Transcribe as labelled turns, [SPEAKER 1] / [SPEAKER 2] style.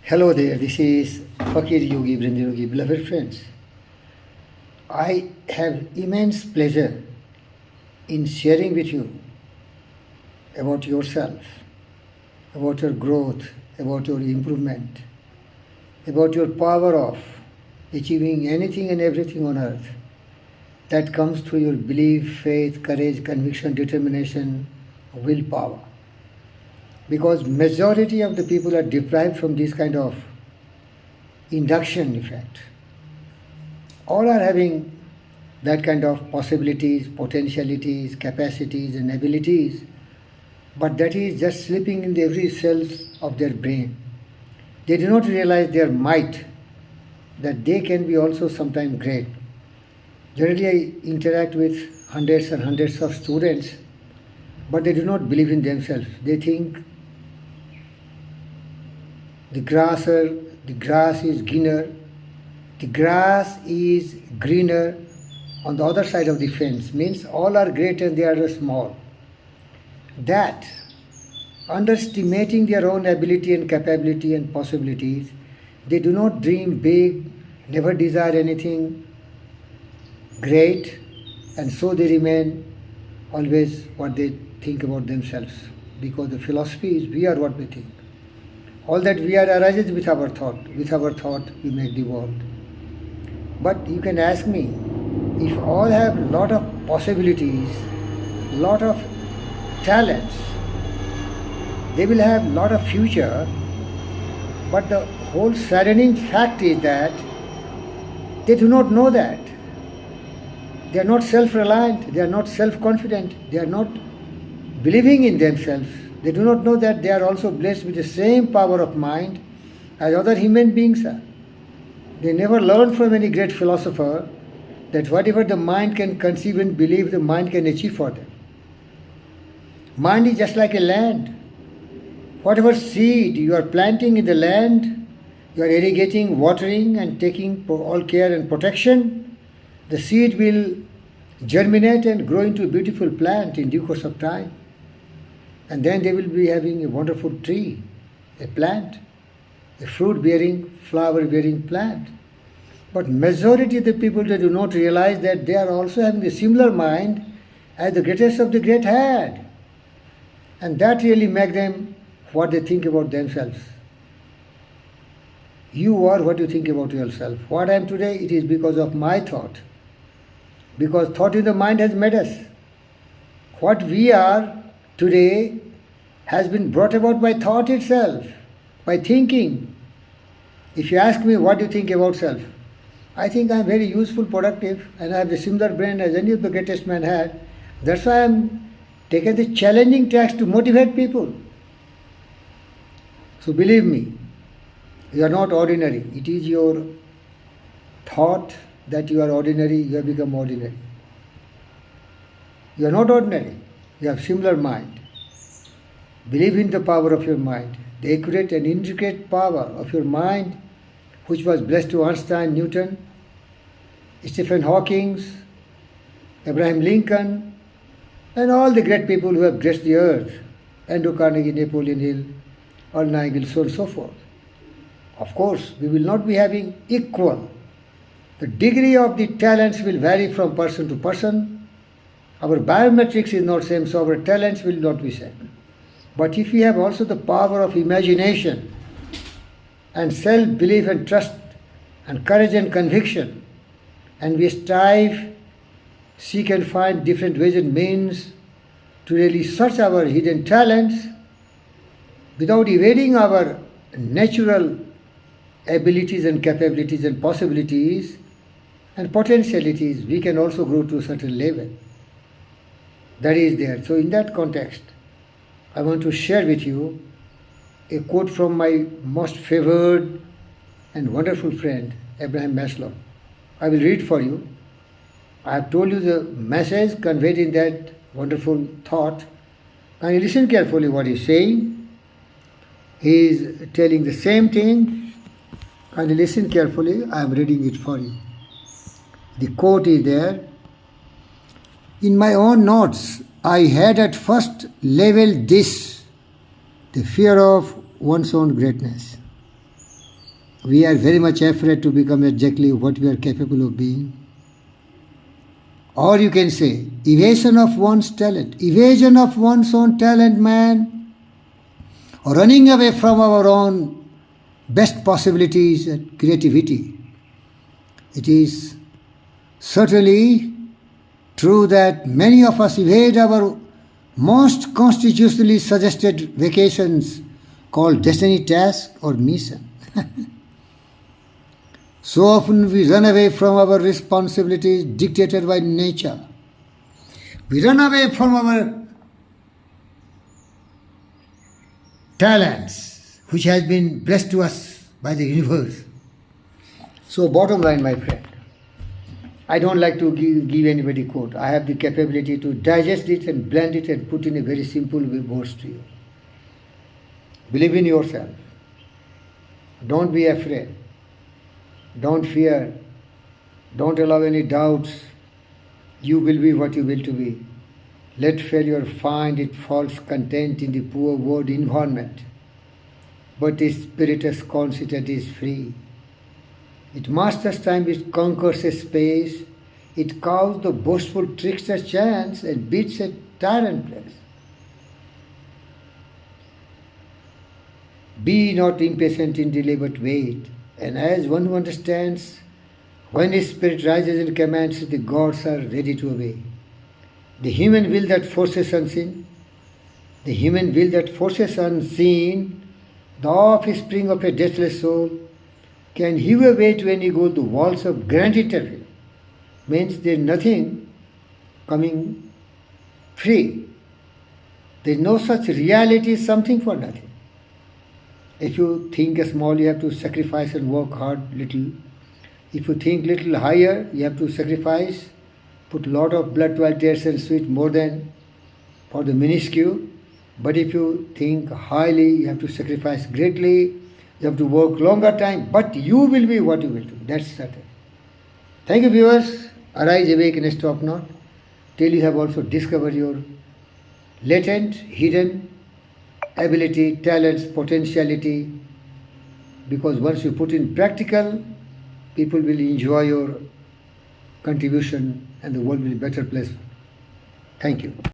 [SPEAKER 1] Hello there, this is Fakir Yogi Vrind Yogi, beloved friends. I have immense pleasure in sharing with you about yourself, about your growth, about your improvement, about your power of achieving anything and everything on earth that comes through your belief, faith, courage, conviction, determination, willpower. Because majority of the people are deprived from this kind of induction effect. All are having that kind of possibilities, potentialities, capacities and abilities, but that is just slipping in every cell of their brain. They do not realize their might, that they can be also sometimes great. Generally I interact with hundreds and hundreds of students, but they do not believe in themselves. They think the grass is greener. The grass is greener on the other side of the fence. Means all are great and they are small. That, underestimating their own ability and capability and possibilities, they do not dream big, never desire anything great, and so they remain always what they think about themselves. Because the philosophy is we are what we think. All that we are arises with our thought. With our thought, we make the world. But you can ask me, if all have lot of possibilities, lot of talents, they will have lot of future. But the whole saddening fact is that they do not know that. They are not self-reliant. They are not self-confident. They are not believing in themselves. They do not know that they are also blessed with the same power of mind as other human beings are. They never learned from any great philosopher that whatever the mind can conceive and believe, the mind can achieve for them. Mind is just like a land. Whatever seed you are planting in the land, you are irrigating, watering and taking all care and protection, the seed will germinate and grow into a beautiful plant in due course of time. And then they will be having a wonderful tree, a plant, a fruit-bearing, flower-bearing plant. But majority of the people, they do not realize that they are also having a similar mind as the greatest of the great had. And that really makes them what they think about themselves. You are what you think about yourself. What I am today, it is because of my thought. Because thought in the mind has made us. What we are today has been brought about by thought itself, by thinking. If you ask me what do you think about self, I think I am very useful, productive, and I have a similar brain as any of the greatest man had. That's why I am taking the challenging task to motivate people. So believe me, you are not ordinary. It is your thought that you are ordinary, you have become ordinary. You are not ordinary. You have similar mind. Believe in the power of your mind, the accurate and intricate power of your mind, which was blessed to Einstein, Newton, Stephen Hawking, Abraham Lincoln, and all the great people who have graced the earth, Andrew Carnegie, Napoleon Hill, Earl Nightingale, so on and so forth. Of course, we will not be having equal. The degree of the talents will vary from person to person. Our biometrics is not same, so our talents will not be same. But if we have also the power of imagination and self-belief and trust and courage and conviction, and we strive, seek and find different ways and means to really search our hidden talents without evading our natural abilities and capabilities and possibilities and potentialities, we can also grow to a certain level. That is there. So in that context, I want to share with you a quote from my most favored and wonderful friend, Abraham Maslow. I will read for you. I have told you the message conveyed in that wonderful thought. Can you listen carefully what he is saying? He is telling the same thing. Can you listen carefully? I am reading it for you. The quote is there. In my own notes, I had at first labeled this the fear of one's own greatness. we are very much afraid to become exactly what we are capable of being. Or you can say, evasion of one's talent, evasion of one's own talent, man, or running away from our own best possibilities and creativity. It is certainly true that many of us evade our most constitutionally suggested vacations called destiny task or mission. So often we run away from our responsibilities dictated by nature. We run away from our talents which has been blessed to us by the universe. So bottom line, my friend, I don't like to give anybody quote. I have the capability to digest it and blend it and put in a very simple words to you. Believe in yourself. Don't be afraid. Don't fear. Don't allow any doubts. You will be what you will to be. Let failure find its false content in the poor word environment. But the spiritus constant is free. It masters time, it conquers a space. It cows the boastful trickster chance and beats a tyrant place. Be not impatient in delay, but wait. And as one who understands, when his spirit rises and commands, the gods are ready to obey. The human will that forces unseen, the human will that forces unseen, the offspring of a deathless soul, can heave away to any goal the walls of grand interval. Means there is nothing coming free. There is no such reality, something for nothing. If you think small, you have to sacrifice and work hard little. If you think little higher, you have to sacrifice, put lot of blood, 12 tears and sweat more than for the minuscule. But if you think highly, you have to sacrifice greatly, you have to work longer time, but you will be what you will do. That's certain. Thank you, viewers. Arise, awake and stop not till you have also discovered your latent, hidden ability, talents, potentiality, because once you put in practical, people will enjoy your contribution and the world will be a better place. Thank you.